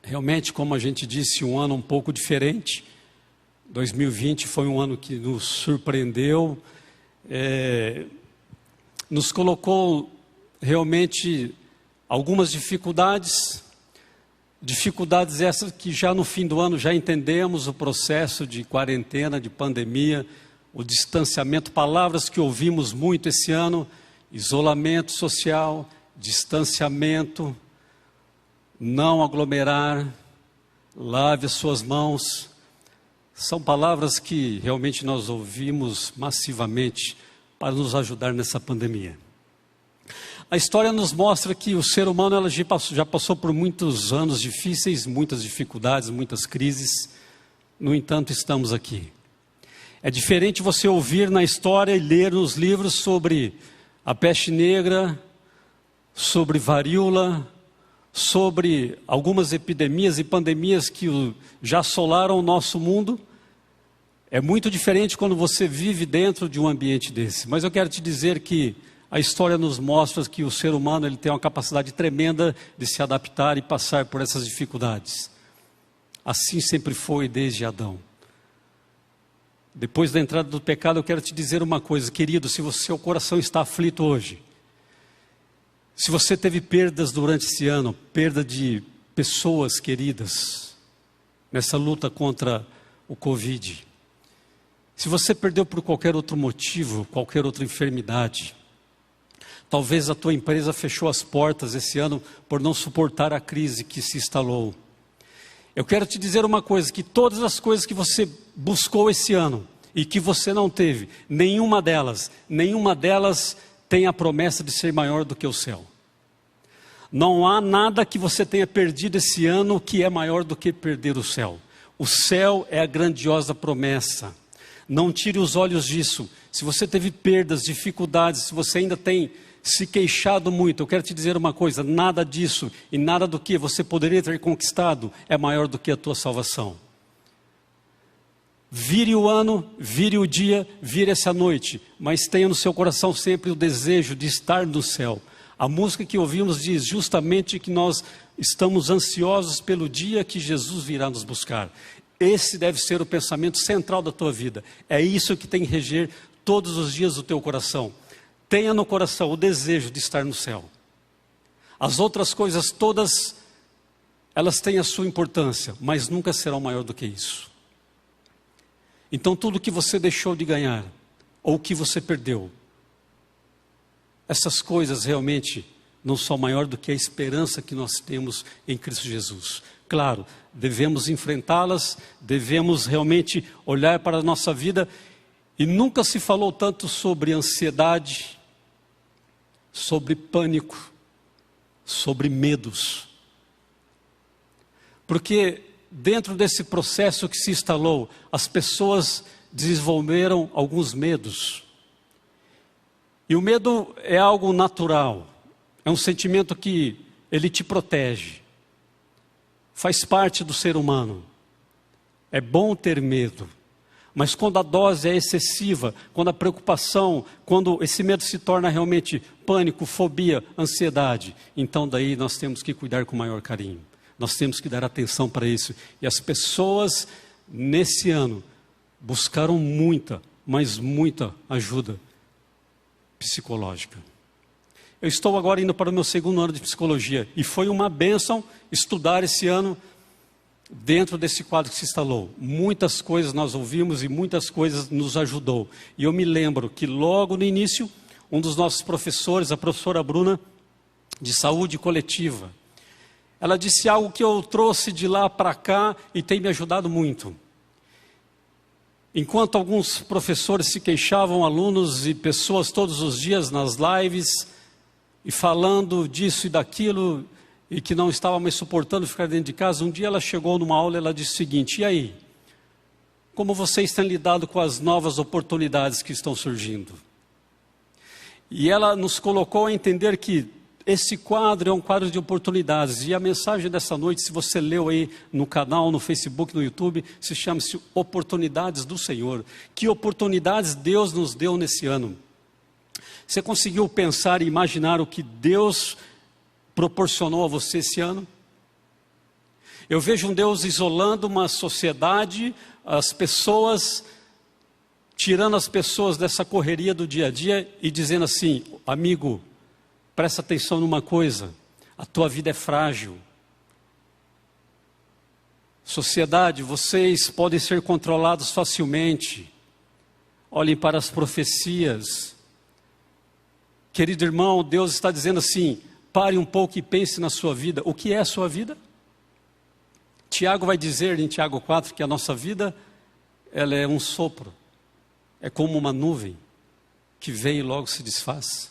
Realmente, como a gente disse, um ano um pouco diferente. 2020 foi um ano que nos surpreendeu, nos colocou realmente algumas dificuldades essas que já no fim do ano já entendemos o processo de quarentena, de pandemia, o distanciamento, palavras que ouvimos muito esse ano: isolamento social, distanciamento, não aglomerar, lave as suas mãos. São palavras que realmente nós ouvimos massivamente para nos ajudar nessa pandemia. A história nos mostra que o ser humano já passou por muitos anos difíceis, muitas dificuldades, muitas crises. No entanto, estamos aqui. É diferente você ouvir na história e ler nos livros sobre a peste negra, sobre varíola, sobre algumas epidemias e pandemias que já assolaram o nosso mundo. É muito diferente quando você vive dentro de um ambiente desse. Mas eu quero te dizer que a história nos mostra que o ser humano ele tem uma capacidade tremenda de se adaptar e passar por essas dificuldades. Assim sempre foi desde Adão. Depois da entrada do pecado, eu quero te dizer uma coisa, querido: se o seu coração está aflito hoje, se você teve perdas durante esse ano, perda de pessoas queridas, nessa luta contra o Covid, se você perdeu por qualquer outro motivo, qualquer outra enfermidade, talvez a tua empresa fechou as portas esse ano por não suportar a crise que se instalou. Eu quero te dizer uma coisa, que todas as coisas que você buscou esse ano e que você não teve, nenhuma delas tem a promessa de ser maior do que o céu. Não há nada que você tenha perdido esse ano que é maior do que perder o céu. O céu é a grandiosa promessa. Não tire os olhos disso. Se você teve perdas, dificuldades, se você ainda tem se queixado muito, eu quero te dizer uma coisa: nada disso e nada do que você poderia ter conquistado é maior do que a tua salvação. Vire o ano, vire o dia, vire essa noite, mas tenha no seu coração sempre o desejo de estar no céu. A música que ouvimos diz justamente que nós estamos ansiosos pelo dia que Jesus virá nos buscar. Esse deve ser o pensamento central da tua vida. É isso que tem que reger todos os dias o teu coração. Tenha no coração o desejo de estar no céu. As outras coisas todas, elas têm a sua importância, mas nunca serão maior do que isso. Então tudo que você deixou de ganhar, ou que você perdeu, essas coisas realmente não são maior do que a esperança que nós temos em Cristo Jesus. Claro, devemos enfrentá-las, devemos realmente olhar para a nossa vida, e nunca se falou tanto sobre ansiedade, sobre pânico, sobre medos. Porque dentro desse processo que se instalou, as pessoas desenvolveram alguns medos. E o medo é algo natural, é um sentimento que ele te protege. Faz parte do ser humano. É bom ter medo, mas quando a dose é excessiva, quando a preocupação, quando esse medo se torna realmente pânico, fobia, ansiedade, então daí nós temos que cuidar com maior carinho. Nós temos que dar atenção para isso. E as pessoas nesse ano buscaram muita, mas muita ajuda psicológica. Eu estou agora indo para o meu segundo ano de psicologia e foi uma bênção estudar esse ano dentro desse quadro que se instalou. Muitas coisas nós ouvimos e muitas coisas nos ajudou. E eu me lembro que logo no início, um dos nossos professores, a professora Bruna, de saúde coletiva, ela disse algo que eu trouxe de lá para cá e tem me ajudado muito. Enquanto alguns professores se queixavam, alunos e pessoas todos os dias nas lives, e falando disso e daquilo, e que não estava mais suportando ficar dentro de casa, um dia ela chegou numa aula e ela disse o seguinte: e aí? Como vocês têm lidado com as novas oportunidades que estão surgindo? E ela nos colocou a entender que esse quadro é um quadro de oportunidades. E a mensagem dessa noite, se você leu aí no canal, no Facebook, no YouTube, se chama-se Oportunidades do Senhor. Que oportunidades Deus nos deu nesse ano? Você conseguiu pensar e imaginar o que Deus proporcionou a você esse ano? Eu vejo um Deus isolando uma sociedade, as pessoas, tirando as pessoas dessa correria do dia a dia e dizendo assim: amigo, presta atenção numa coisa, a tua vida é frágil. Sociedade, vocês podem ser controlados facilmente. Olhem para as profecias. Querido irmão, Deus está dizendo assim: pare um pouco e pense na sua vida. O que é a sua vida? Tiago vai dizer em Tiago 4 que a nossa vida, ela é um sopro. É como uma nuvem que vem e logo se desfaz.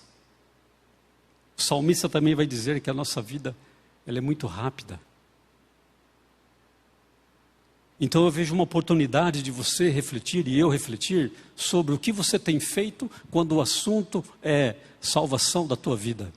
O salmista também vai dizer que a nossa vida, ela é muito rápida. Então eu vejo uma oportunidade de você refletir e eu refletir sobre o que você tem feito quando o assunto é salvação da tua vida.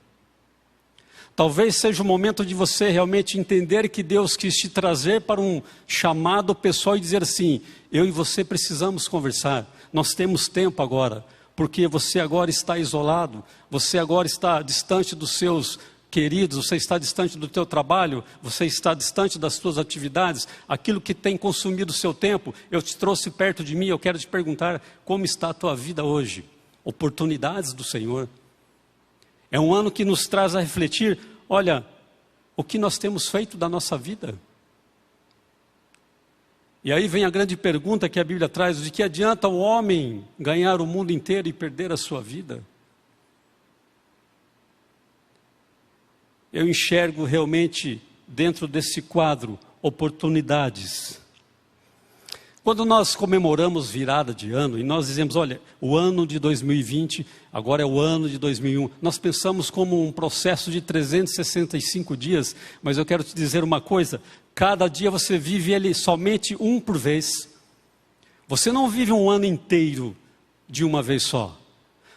Talvez seja o momento de você realmente entender que Deus quis te trazer para um chamado pessoal e dizer assim: eu e você precisamos conversar, nós temos tempo agora, porque você agora está isolado, você agora está distante dos seus queridos, você está distante do teu trabalho, você está distante das suas atividades, aquilo que tem consumido o seu tempo, eu te trouxe perto de mim, eu quero te perguntar como está a tua vida hoje. Oportunidades do Senhor. É um ano que nos traz a refletir, olha, o que nós temos feito da nossa vida. E aí vem a grande pergunta que a Bíblia traz: de que adianta o homem ganhar o mundo inteiro e perder a sua vida? Eu enxergo realmente dentro desse quadro oportunidades. Quando nós comemoramos virada de ano e nós dizemos, olha, o ano de 2020, agora é o ano de 2001, nós pensamos como um processo de 365 dias, mas eu quero te dizer uma coisa: cada dia você vive ele somente um por vez. Você não vive um ano inteiro de uma vez só.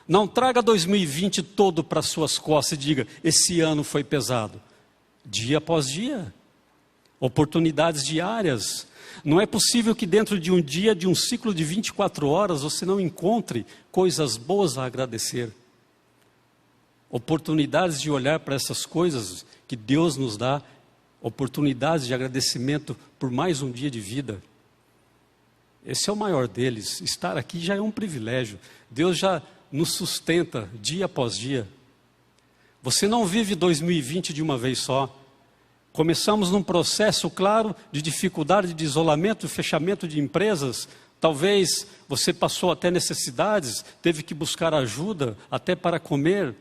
Não traga 2020 todo para suas costas e diga, esse ano foi pesado. Dia após dia, oportunidades diárias. Não é possível que dentro de um dia, de um ciclo de 24 horas, você não encontre coisas boas a agradecer. Oportunidades de olhar para essas coisas que Deus nos dá, oportunidades de agradecimento por mais um dia de vida. Esse é o maior deles. Estar aqui já é um privilégio. Deus já nos sustenta dia após dia. Você não vive 2020 de uma vez só. Começamos num processo, claro, de dificuldade, de isolamento, de fechamento de empresas. Talvez você passou até necessidades, teve que buscar ajuda até para comer.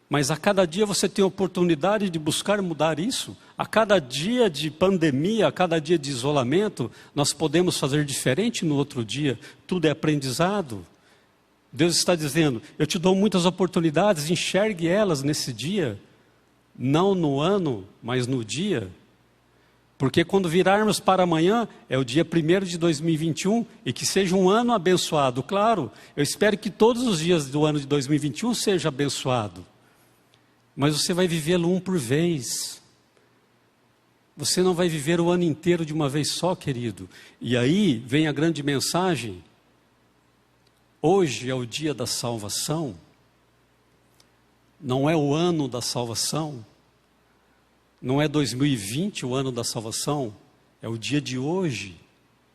Mas a cada dia você tem a oportunidade de buscar mudar isso. A cada dia de pandemia, a cada dia de isolamento, nós podemos fazer diferente no outro dia. Tudo é aprendizado. Deus está dizendo, eu te dou muitas oportunidades, enxergue elas nesse dia. Não no ano, mas no dia. Porque quando virarmos para amanhã, é o dia 1º de 2021, e que seja um ano abençoado. Claro, eu espero que todos os dias do ano de 2021 seja abençoado. Mas você vai vivê-lo um por vez. Você não vai viver o ano inteiro de uma vez só, querido. E aí vem a grande mensagem. Hoje é o dia da salvação. Não é o ano da salvação. Não é 2020 o ano da salvação. É o dia de hoje,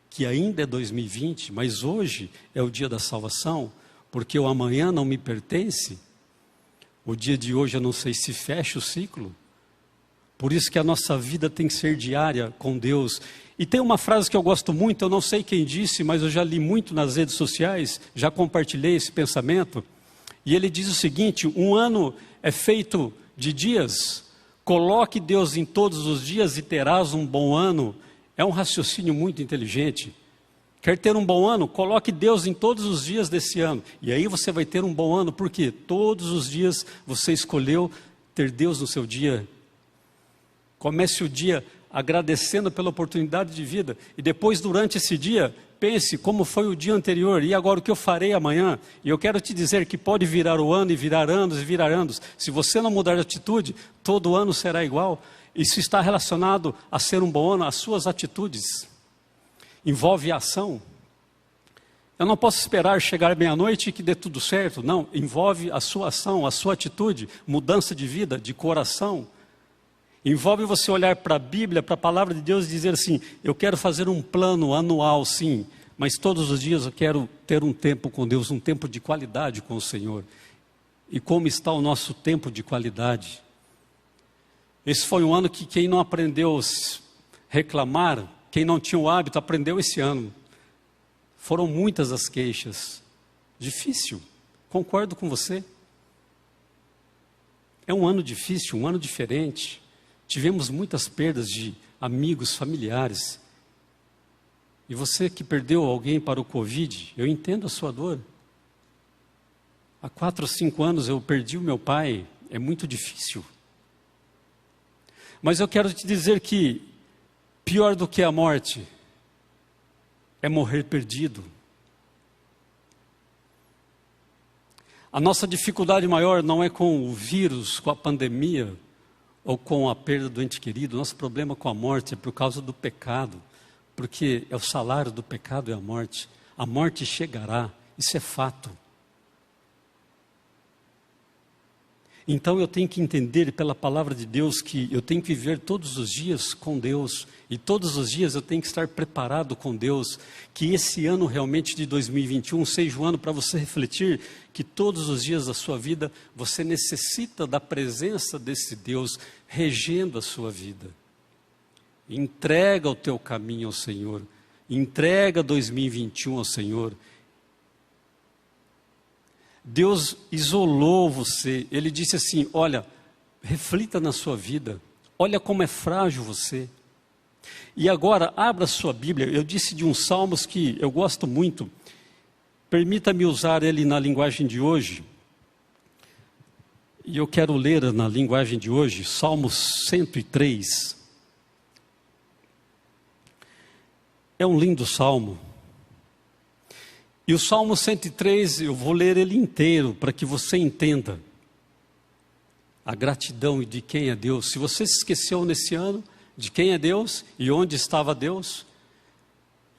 que ainda é 2020, mas hoje é o dia da salvação, porque o amanhã não me pertence. O dia de hoje eu não sei se fecha o ciclo. Por isso que a nossa vida tem que ser diária com Deus. E tem uma frase que eu gosto muito, eu não sei quem disse, mas eu já li muito nas redes sociais, já compartilhei esse pensamento. E ele diz o seguinte, um ano é feito de dias, coloque Deus em todos os dias e terás um bom ano. É um raciocínio muito inteligente. Quer ter um bom ano? Coloque Deus em todos os dias desse ano. E aí você vai ter um bom ano, porque todos os dias você escolheu ter Deus no seu dia. Comece o dia agradecendo pela oportunidade de vida. E depois, durante esse dia, pense como foi o dia anterior. E agora o que eu farei amanhã? E eu quero te dizer que pode virar o ano e virar anos e virar anos. Se você não mudar de atitude, todo ano será igual. Isso está relacionado a ser um bom ano, às suas atitudes. Envolve ação. Eu não posso esperar chegar meia-noite e que dê tudo certo. Não, envolve a sua ação, a sua atitude, mudança de vida, de coração. Envolve você olhar para a Bíblia, para a palavra de Deus e dizer assim, eu quero fazer um plano anual, sim, mas todos os dias eu quero ter um tempo com Deus, um tempo de qualidade com o Senhor. E como está o nosso tempo de qualidade? Esse foi um ano que quem não aprendeu a reclamar, quem não tinha o hábito, aprendeu esse ano. Foram muitas as queixas. Difícil, concordo com você. É um ano difícil, um ano diferente. Tivemos muitas perdas de amigos, familiares. E você que perdeu alguém para o Covid, eu entendo a sua dor. Há 4 ou 5 anos eu perdi o meu pai, é muito difícil. Mas eu quero te dizer que pior do que a morte é morrer perdido. A nossa dificuldade maior não é com o vírus, com a pandemia, ou com a perda do ente querido. Nosso problema com a morte é por causa do pecado, porque é o salário do pecado é a morte. A morte chegará, isso é fato. Então eu tenho que entender pela palavra de Deus que eu tenho que viver todos os dias com Deus. E todos os dias eu tenho que estar preparado com Deus. Que esse ano realmente de 2021 seja um ano para você refletir que todos os dias da sua vida você necessita da presença desse Deus regendo a sua vida. Entrega o teu caminho ao Senhor. Entrega 2021 ao Senhor. Deus isolou você, Ele disse assim, olha, reflita na sua vida, olha como é frágil você. E agora, abra sua Bíblia, eu disse de uns salmos que eu gosto muito, permita-me usar ele na linguagem de hoje, e eu quero ler na linguagem de hoje, Salmo 103. É um lindo salmo. E o Salmo 103, eu vou ler ele inteiro, para que você entenda a gratidão e de quem é Deus. Se você se esqueceu nesse ano de quem é Deus e onde estava Deus,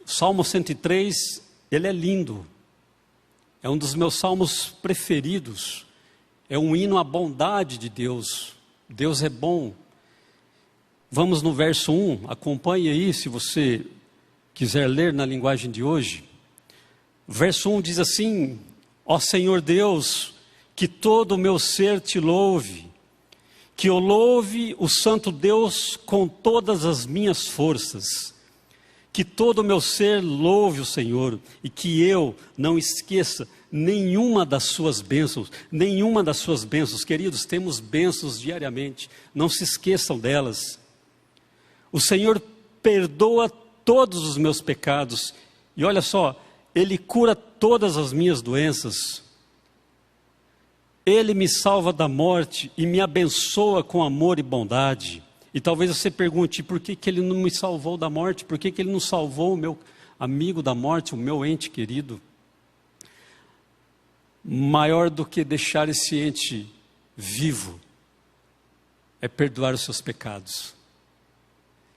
o Salmo 103, ele é lindo. É um dos meus salmos preferidos. É um hino à bondade de Deus. Deus é bom. Vamos no verso 1, acompanhe aí, se você quiser ler na linguagem de hoje. Verso 1 diz assim, ó Senhor Deus, que todo o meu ser te louve, que eu louve o santo Deus com todas as minhas forças, que todo o meu ser louve o Senhor, e que eu não esqueça nenhuma das suas bênçãos, queridos, temos bênçãos diariamente, não se esqueçam delas. O Senhor perdoa todos os meus pecados, e olha só, Ele cura todas as minhas doenças. Ele me salva da morte e me abençoa com amor e bondade. E talvez você pergunte, por que Ele não me salvou da morte? Por que Ele não salvou o meu amigo da morte, o meu ente querido? Maior do que deixar esse ente vivo é perdoar os seus pecados.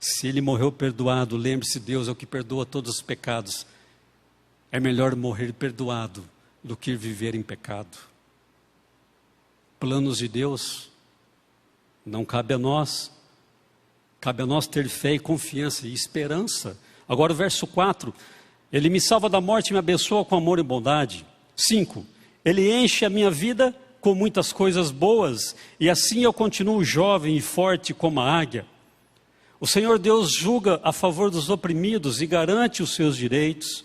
Se ele morreu perdoado, lembre-se, Deus é o que perdoa todos os pecados. É melhor morrer perdoado do que viver em pecado. Planos de Deus não cabe a nós. Cabe a nós ter fé e confiança e esperança. Agora o verso 4. Ele me salva da morte e me abençoa com amor e bondade. 5. Ele enche a minha vida com muitas coisas boas. E assim eu continuo jovem e forte como a águia. O Senhor Deus julga a favor dos oprimidos e garante os seus direitos.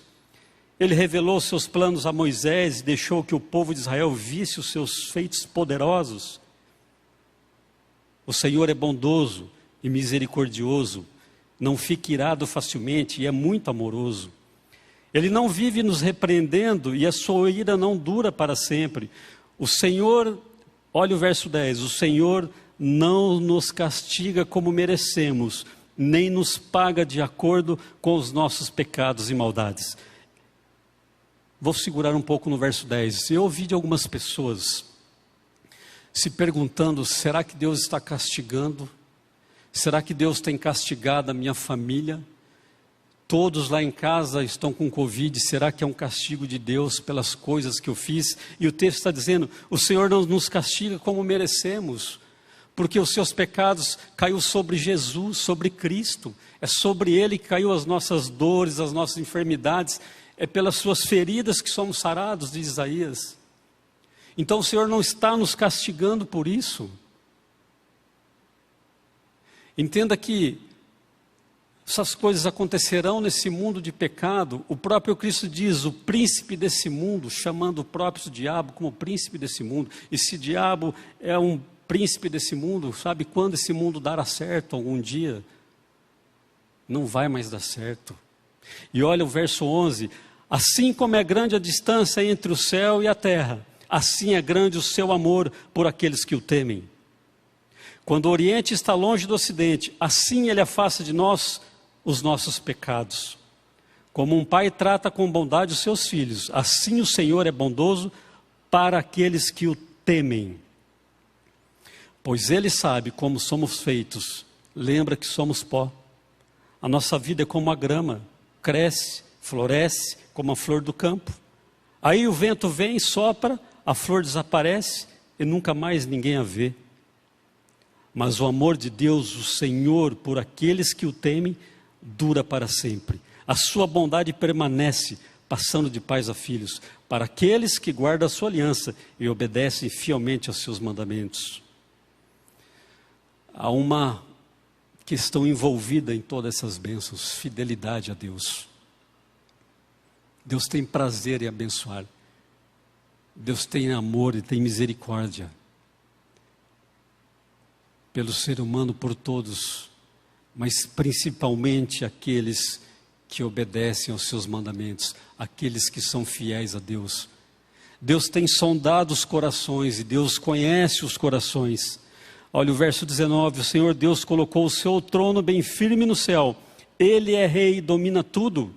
Ele revelou seus planos a Moisés e deixou que o povo de Israel visse os seus feitos poderosos. O Senhor é bondoso e misericordioso, não fica irado facilmente e é muito amoroso. Ele não vive nos repreendendo e a sua ira não dura para sempre. O Senhor, olha o verso 10, o Senhor não nos castiga como merecemos, nem nos paga de acordo com os nossos pecados e maldades. Vou segurar um pouco no verso 10. Eu ouvi de algumas pessoas se perguntando, será que Deus está castigando? Será que Deus tem castigado a minha família? Todos lá em casa estão com Covid, será que é um castigo de Deus pelas coisas que eu fiz? E o texto está dizendo, o Senhor não nos castiga como merecemos. porque os seus pecados caiu sobre Jesus, sobre Cristo. É sobre Ele que caiu as nossas dores, as nossas enfermidades. É pelas suas feridas que somos sarados, diz Isaías. Então o Senhor não está nos castigando por isso. Entenda que essas coisas acontecerão nesse mundo de pecado. O próprio Cristo diz, o príncipe desse mundo, chamando o próprio diabo como príncipe desse mundo. E se diabo é um príncipe desse mundo, sabe quando esse mundo dará certo algum dia? Não vai mais dar certo. E olha o verso 11, assim como é grande a distância entre o céu e a terra, assim é grande o seu amor por aqueles que o temem. Quando o Oriente está longe do Ocidente, assim Ele afasta de nós os nossos pecados. Como um pai trata com bondade os seus filhos, assim o Senhor é bondoso para aqueles que o temem. Pois Ele sabe como somos feitos, lembra que somos pó. A nossa vida é como a grama, cresce, floresce como a flor do campo. Aí o vento vem, sopra, a flor desaparece e nunca mais ninguém a vê. Mas o amor de Deus, o Senhor, por aqueles que o temem, dura para sempre. A sua bondade permanece, passando de pais a filhos, para aqueles que guardam a sua aliança e obedecem fielmente aos seus mandamentos. Há uma questão envolvida em todas essas bênçãos, fidelidade a Deus. Deus tem prazer em abençoar. Deus tem amor e tem misericórdia pelo ser humano, por todos, mas principalmente aqueles que obedecem aos seus mandamentos, aqueles que são fiéis a Deus. Deus tem sondado os corações e Deus conhece os corações. Olha o verso 19, o Senhor Deus colocou o seu trono bem firme no céu, Ele é rei e domina tudo.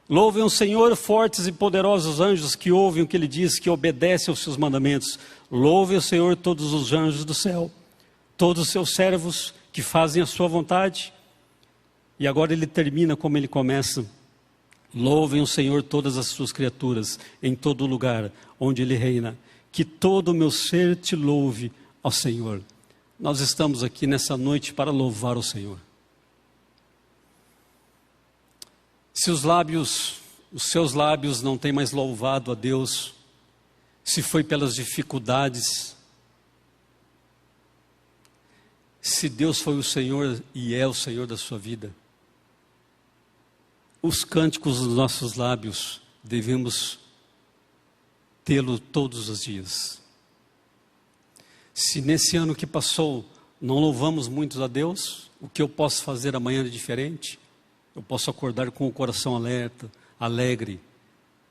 Louvem o Senhor, fortes e poderosos anjos que ouvem o que Ele diz, que obedecem aos seus mandamentos. Louvem o Senhor todos os anjos do céu, todos os seus servos que fazem a sua vontade. E agora ele termina como ele começa. Louvem o Senhor todas as suas criaturas, em todo lugar onde Ele reina. Que todo o meu ser te louve ao Senhor. Nós estamos aqui nessa noite para louvar o Senhor. Se os seus lábios não têm mais louvado a Deus, se foi pelas dificuldades, se Deus foi o Senhor e é o Senhor da sua vida, os cânticos dos nossos lábios devemos tê-lo todos os dias. Se nesse ano que passou não louvamos muito a Deus, o que eu posso fazer amanhã de diferente? Eu posso acordar com o coração alerta, alegre,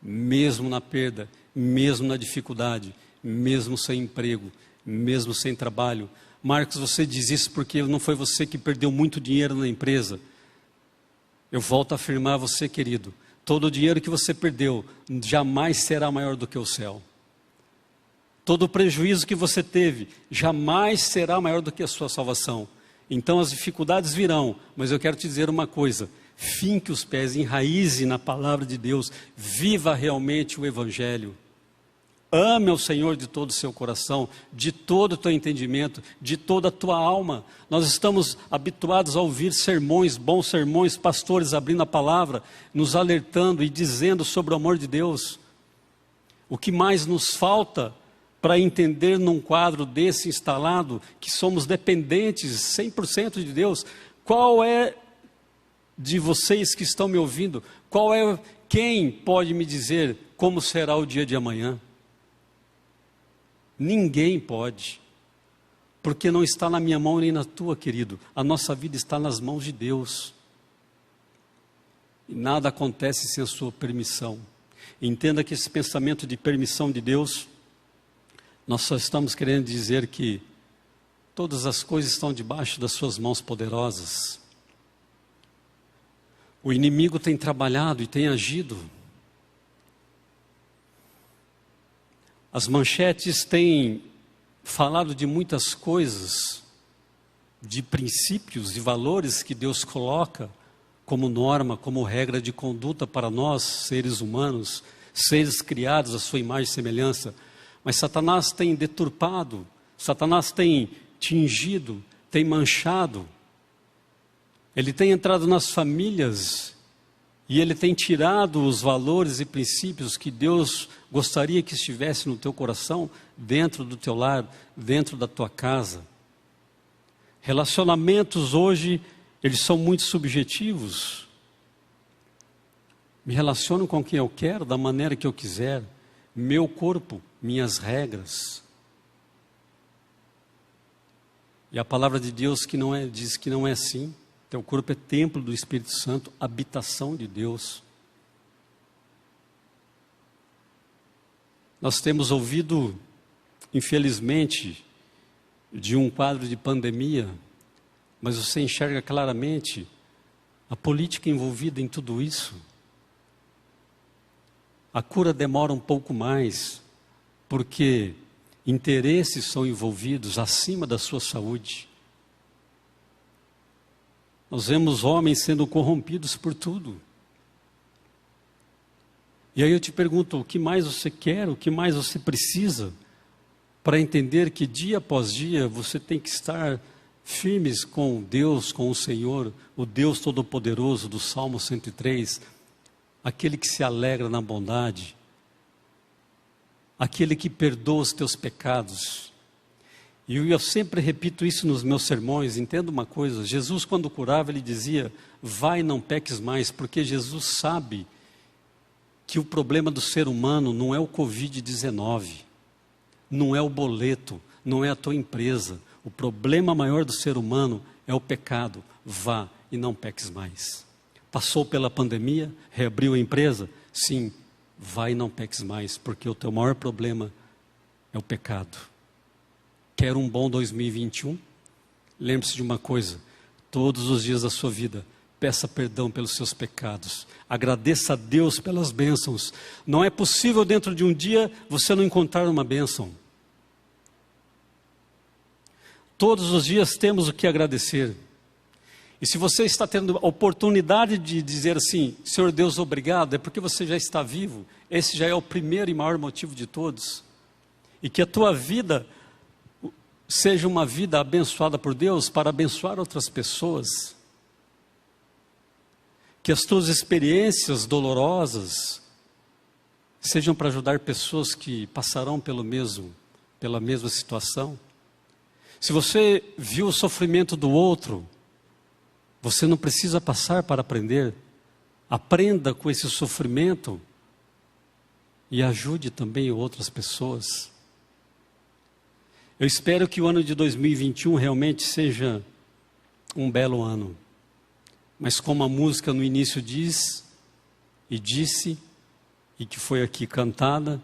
mesmo na perda, mesmo na dificuldade, mesmo sem emprego, mesmo sem trabalho. Marcos, você diz isso porque não foi você que perdeu muito dinheiro na empresa. Eu volto a afirmar a você, querido, todo o dinheiro que você perdeu jamais será maior do que o céu. Todo o prejuízo que você teve jamais será maior do que a sua salvação. Então as dificuldades virão, mas eu quero te dizer uma coisa: finque os pés, enraize na palavra de Deus, viva realmente o Evangelho. Ame ao Senhor de todo o seu coração, de todo o teu entendimento, de toda a tua alma. Nós estamos habituados a ouvir sermões, bons sermões, pastores abrindo a palavra, nos alertando e dizendo sobre o amor de Deus. O que mais nos falta para entender num quadro desse instalado, que somos dependentes 100% de Deus? Qual é, de vocês que estão me ouvindo, quem pode me dizer como será o dia de amanhã? Ninguém pode, porque não está na minha mão nem na tua, querido. A nossa vida está nas mãos de Deus. E nada acontece sem a sua permissão. Entenda que esse pensamento de permissão de Deus, nós só estamos querendo dizer que todas as coisas estão debaixo das suas mãos poderosas. O inimigo tem trabalhado e tem agido. As manchetes têm falado de muitas coisas, de princípios e valores que Deus coloca como norma, como regra de conduta para nós, seres humanos, seres criados à sua imagem e semelhança. Mas Satanás tem deturpado, Satanás tem tingido, tem manchado. Ele tem entrado nas famílias e ele tem tirado os valores e princípios que Deus gostaria que estivesse no teu coração, dentro do teu lar, dentro da tua casa. Relacionamentos hoje, eles são muito subjetivos. Me relaciono com quem eu quero, da maneira que eu quiser. Meu corpo, minhas regras. E a palavra de Deus diz que não é assim. Teu corpo é templo do Espírito Santo, habitação de Deus. Nós temos ouvido, infelizmente, de um quadro de pandemia, mas você enxerga claramente a política envolvida em tudo isso. A cura demora um pouco mais, porque interesses são envolvidos acima da sua saúde. Nós vemos homens sendo corrompidos por tudo. E aí eu te pergunto, o que mais você quer, o que mais você precisa para entender que dia após dia você tem que estar firmes com Deus, com o Senhor, o Deus Todo-Poderoso do Salmo 103, aquele que se alegra na bondade, aquele que perdoa os teus pecados. E eu sempre repito isso nos meus sermões. Entenda uma coisa, Jesus quando curava ele dizia, vai, não peques mais, porque Jesus sabe que o problema do ser humano não é o Covid-19, não é o boleto, não é a tua empresa. O problema maior do ser humano é o pecado. Vá e não peques mais. Passou pela pandemia, reabriu a empresa? Sim, vai e não peques mais, porque o teu maior problema é o pecado. Quer um bom 2021? Lembre-se de uma coisa, todos os dias da sua vida, peça perdão pelos seus pecados, agradeça a Deus pelas bênçãos. Não é possível dentro de um dia você não encontrar uma bênção. Todos os dias temos o que agradecer. E se você está tendo a oportunidade de dizer assim, Senhor Deus, obrigado, é porque você já está vivo. Esse já é o primeiro e maior motivo de todos. E que a tua vida seja uma vida abençoada por Deus para abençoar outras pessoas. Que as tuas experiências dolorosas sejam para ajudar pessoas que passarão pela mesma situação. Se você viu o sofrimento do outro, você não precisa passar para aprender. Aprenda com esse sofrimento e ajude também outras pessoas. Eu espero que o ano de 2021 realmente seja um belo ano. Mas como a música no início diz, e disse, e que foi aqui cantada,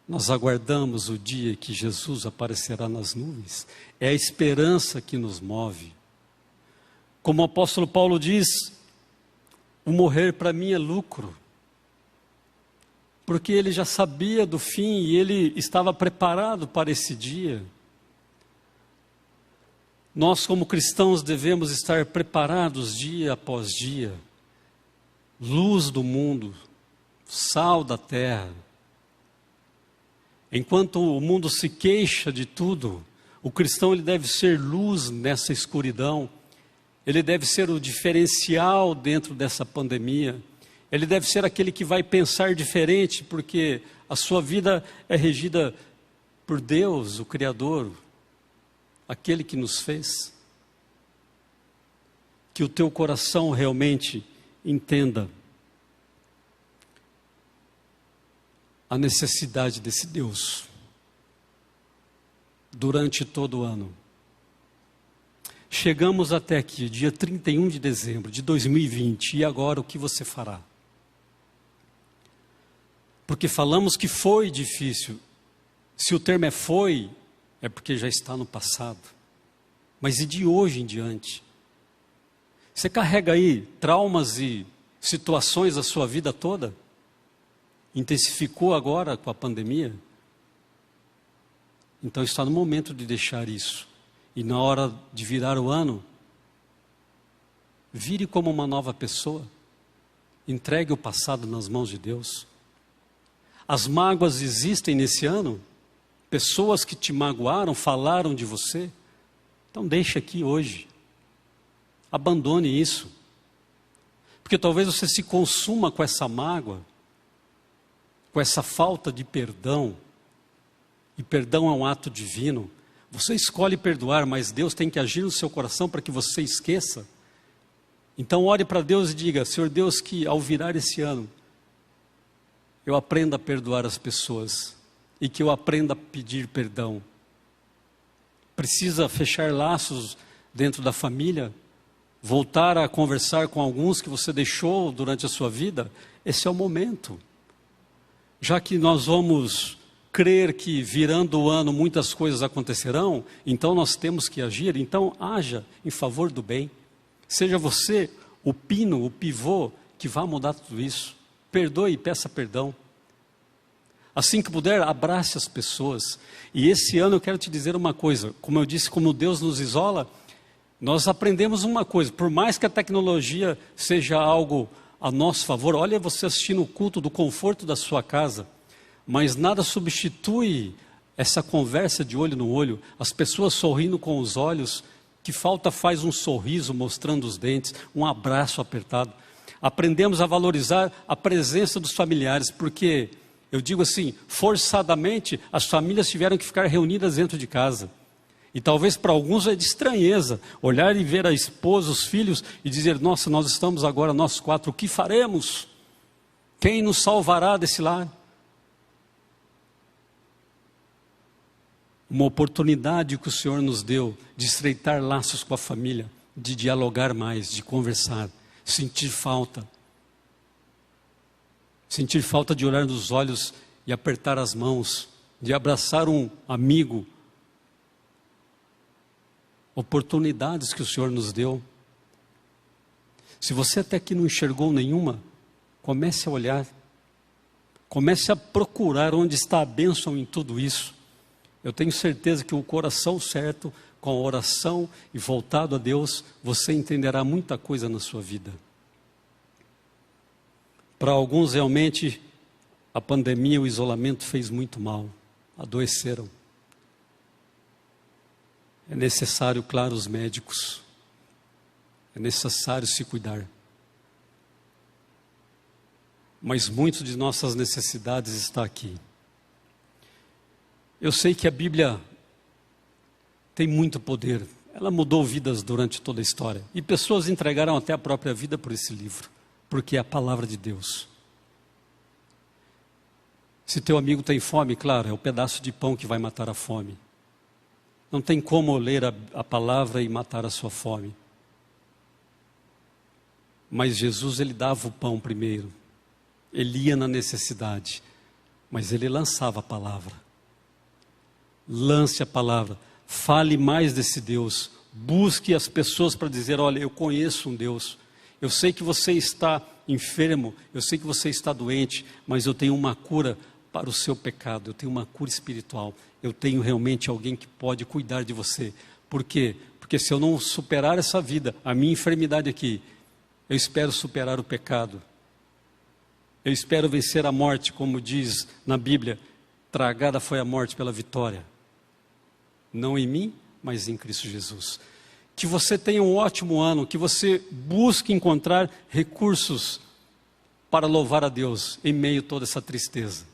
nós aguardamos o dia que Jesus aparecerá nas nuvens. É a esperança que nos move. Como o apóstolo Paulo diz, o morrer para mim é lucro. Porque ele já sabia do fim e ele estava preparado para esse dia. Nós, como cristãos, devemos estar preparados dia após dia. Luz do mundo, sal da terra. Enquanto o mundo se queixa de tudo, o cristão ele deve ser luz nessa escuridão. Ele deve ser o diferencial dentro dessa pandemia. Ele deve ser aquele que vai pensar diferente, porque a sua vida é regida por Deus, o Criador, aquele que nos fez. Que o teu coração realmente entenda a necessidade desse Deus durante todo o ano. Chegamos até aqui, dia 31 de dezembro de 2020, e agora o que você fará? Porque falamos que foi difícil. Se o termo é foi, é porque já está no passado. Mas e de hoje em diante? Você carrega aí traumas e situações da sua vida toda? Intensificou agora com a pandemia? Então está no momento de deixar isso. E na hora de virar o ano, vire como uma nova pessoa. Entregue o passado nas mãos de Deus. As mágoas existem nesse ano? Pessoas que te magoaram, falaram de você, Então deixe aqui hoje. Abandone isso. Porque talvez você se consuma com essa mágoa, com essa falta de perdão. E perdão é um ato divino. Você escolhe perdoar, mas Deus tem que agir no seu coração para que você esqueça. Então ore para Deus e diga: Senhor Deus, que ao virar esse ano, eu aprenda a perdoar as pessoas e que eu aprenda a pedir perdão. Precisa fechar laços dentro da família, voltar a conversar com alguns que você deixou durante a sua vida? Esse é o momento. Já que nós vamos crer que virando o ano muitas coisas acontecerão, então nós temos que agir, então haja em favor do bem. Seja você o pino, o pivô que vai mudar tudo isso. Perdoe e peça perdão. Assim que puder, abrace as pessoas. E esse ano eu quero te dizer uma coisa. Como eu disse, como Deus nos isola, nós aprendemos uma coisa. Por mais que a tecnologia seja algo a nosso favor, olha você assistindo o culto do conforto da sua casa, mas nada substitui essa conversa de olho no olho, as pessoas sorrindo com os olhos. Que falta faz um sorriso mostrando os dentes, um abraço apertado. Aprendemos a valorizar a presença dos familiares, porque, eu digo assim, forçadamente as famílias tiveram que ficar reunidas dentro de casa. E talvez para alguns é de estranheza, olhar e ver a esposa, os filhos e dizer: nossa, nós estamos agora nós quatro, o que faremos? Quem nos salvará desse lar? Uma oportunidade que o Senhor nos deu de estreitar laços com a família, de dialogar mais, de conversar, sentir falta de olhar nos olhos e apertar as mãos, de abraçar um amigo. Oportunidades que o Senhor nos deu. Se você até aqui não enxergou nenhuma, comece a olhar, comece a procurar onde está a bênção em tudo isso. Eu tenho certeza que o coração certo, com a oração e voltado a Deus, você entenderá muita coisa na sua vida. Para alguns realmente a pandemia, o isolamento fez muito mal, adoeceram. É necessário, claro, os médicos, é necessário se cuidar. Mas muito de nossas necessidades está aqui. Eu sei que a Bíblia tem muito poder, ela mudou vidas durante toda a história. E pessoas entregaram até a própria vida por esse livro, porque é a palavra de Deus. Se teu amigo tem fome, claro, é o pedaço de pão que vai matar a fome. Não tem como ler a palavra e matar a sua fome. Mas Jesus, ele dava o pão primeiro. Ele ia na necessidade, mas ele lançava a palavra. Lance a palavra, fale mais desse Deus, busque as pessoas para dizer: olha, eu conheço um Deus, eu sei que você está enfermo, eu sei que você está doente, mas eu tenho uma cura para o seu pecado, eu tenho uma cura espiritual, eu tenho realmente alguém que pode cuidar de você. Por quê? Porque se eu não superar essa vida, a minha enfermidade aqui, eu espero superar o pecado, eu espero vencer a morte, como diz na Bíblia: tragada foi a morte pela vitória. Não em mim, mas em Cristo Jesus. Que você tenha um ótimo ano, que você busque encontrar recursos para louvar a Deus em meio a toda essa tristeza.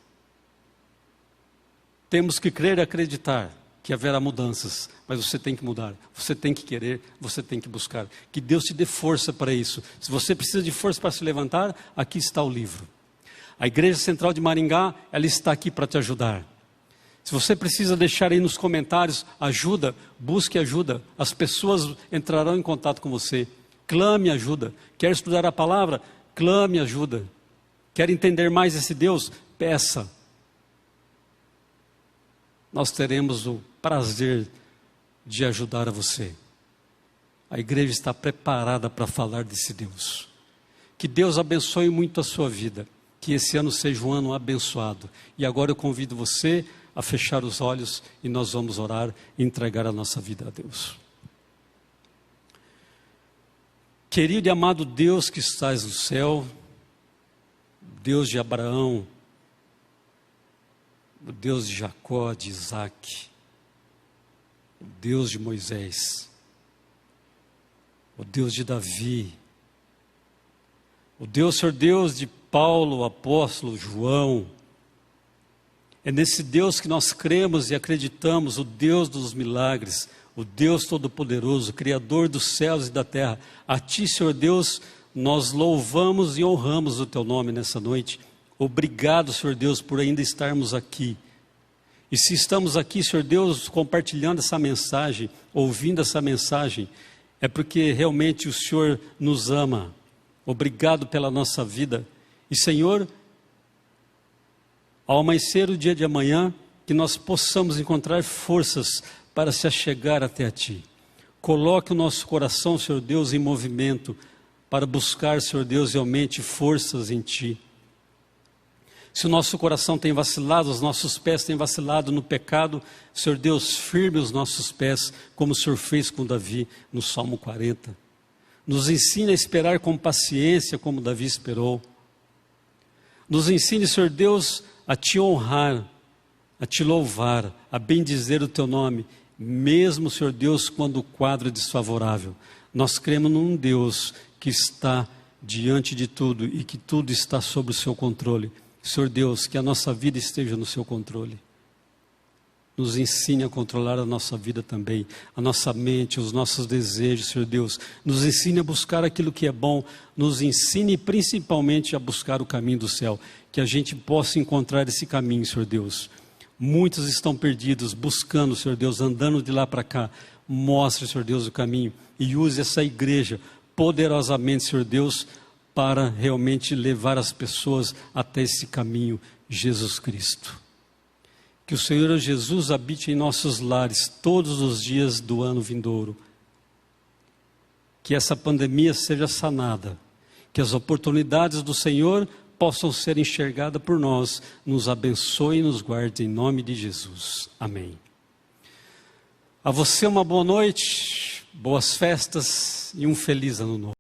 Temos que crer e acreditar que haverá mudanças, mas você tem que mudar, você tem que querer, você tem que buscar. Que Deus te dê força para isso. Se você precisa de força para se levantar, aqui está o livro. A Igreja Central de Maringá, ela está aqui para te ajudar. Se você precisa deixar aí nos comentários ajuda, busque ajuda. As pessoas entrarão em contato com você. Clame ajuda. Quer estudar a palavra? Clame ajuda. Quer entender mais esse Deus? Peça. Nós teremos o prazer de ajudar a você. A igreja está preparada para falar desse Deus. Que Deus abençoe muito a sua vida. Que esse ano seja um ano abençoado. E agora eu convido você a fechar os olhos e nós vamos orar e entregar a nossa vida a Deus. Querido e amado Deus que estás no céu, Deus de Abraão, o Deus de Jacó, de Isaac, o Deus de Moisés, o Deus de Davi, o Deus, Senhor Deus, de Paulo, o apóstolo, João. É nesse Deus que nós cremos e acreditamos, o Deus dos milagres, o Deus Todo-Poderoso, Criador dos céus e da terra. A Ti, Senhor Deus, nós louvamos e honramos o Teu nome nessa noite. Obrigado, Senhor Deus, por ainda estarmos aqui. E se estamos aqui, Senhor Deus, compartilhando essa mensagem, ouvindo essa mensagem, é porque realmente o Senhor nos ama. Obrigado pela nossa vida. E, Senhor, ao amanhecer o dia de amanhã, que nós possamos encontrar forças para se achegar até a Ti. Coloque o nosso coração, Senhor Deus, em movimento, para buscar, Senhor Deus, realmente forças em Ti. Se o nosso coração tem vacilado, os nossos pés têm vacilado no pecado, Senhor Deus, firme os nossos pés, como o Senhor fez com Davi no Salmo 40. Nos ensine a esperar com paciência, como Davi esperou. Nos ensine, Senhor Deus, a Te honrar, a Te louvar, a bendizer o Teu nome, mesmo, Senhor Deus, quando o quadro é desfavorável. Nós cremos num Deus que está diante de tudo e que tudo está sob o Seu controle. Senhor Deus, que a nossa vida esteja no Seu controle. Nos ensine a controlar a nossa vida também, a nossa mente, os nossos desejos, Senhor Deus. Nos ensine a buscar aquilo que é bom, nos ensine principalmente a buscar o caminho do céu, que a gente possa encontrar esse caminho, Senhor Deus. Muitos estão perdidos, buscando, Senhor Deus, andando de lá para cá. Mostre, Senhor Deus, o caminho e use essa igreja poderosamente, Senhor Deus, para realmente levar as pessoas até esse caminho, Jesus Cristo. Que o Senhor Jesus habite em nossos lares todos os dias do ano vindouro. Que essa pandemia seja sanada. Que as oportunidades do Senhor possam ser enxergadas por nós. Nos abençoe e nos guarde em nome de Jesus. Amém. A você uma boa noite, boas festas e um feliz ano novo.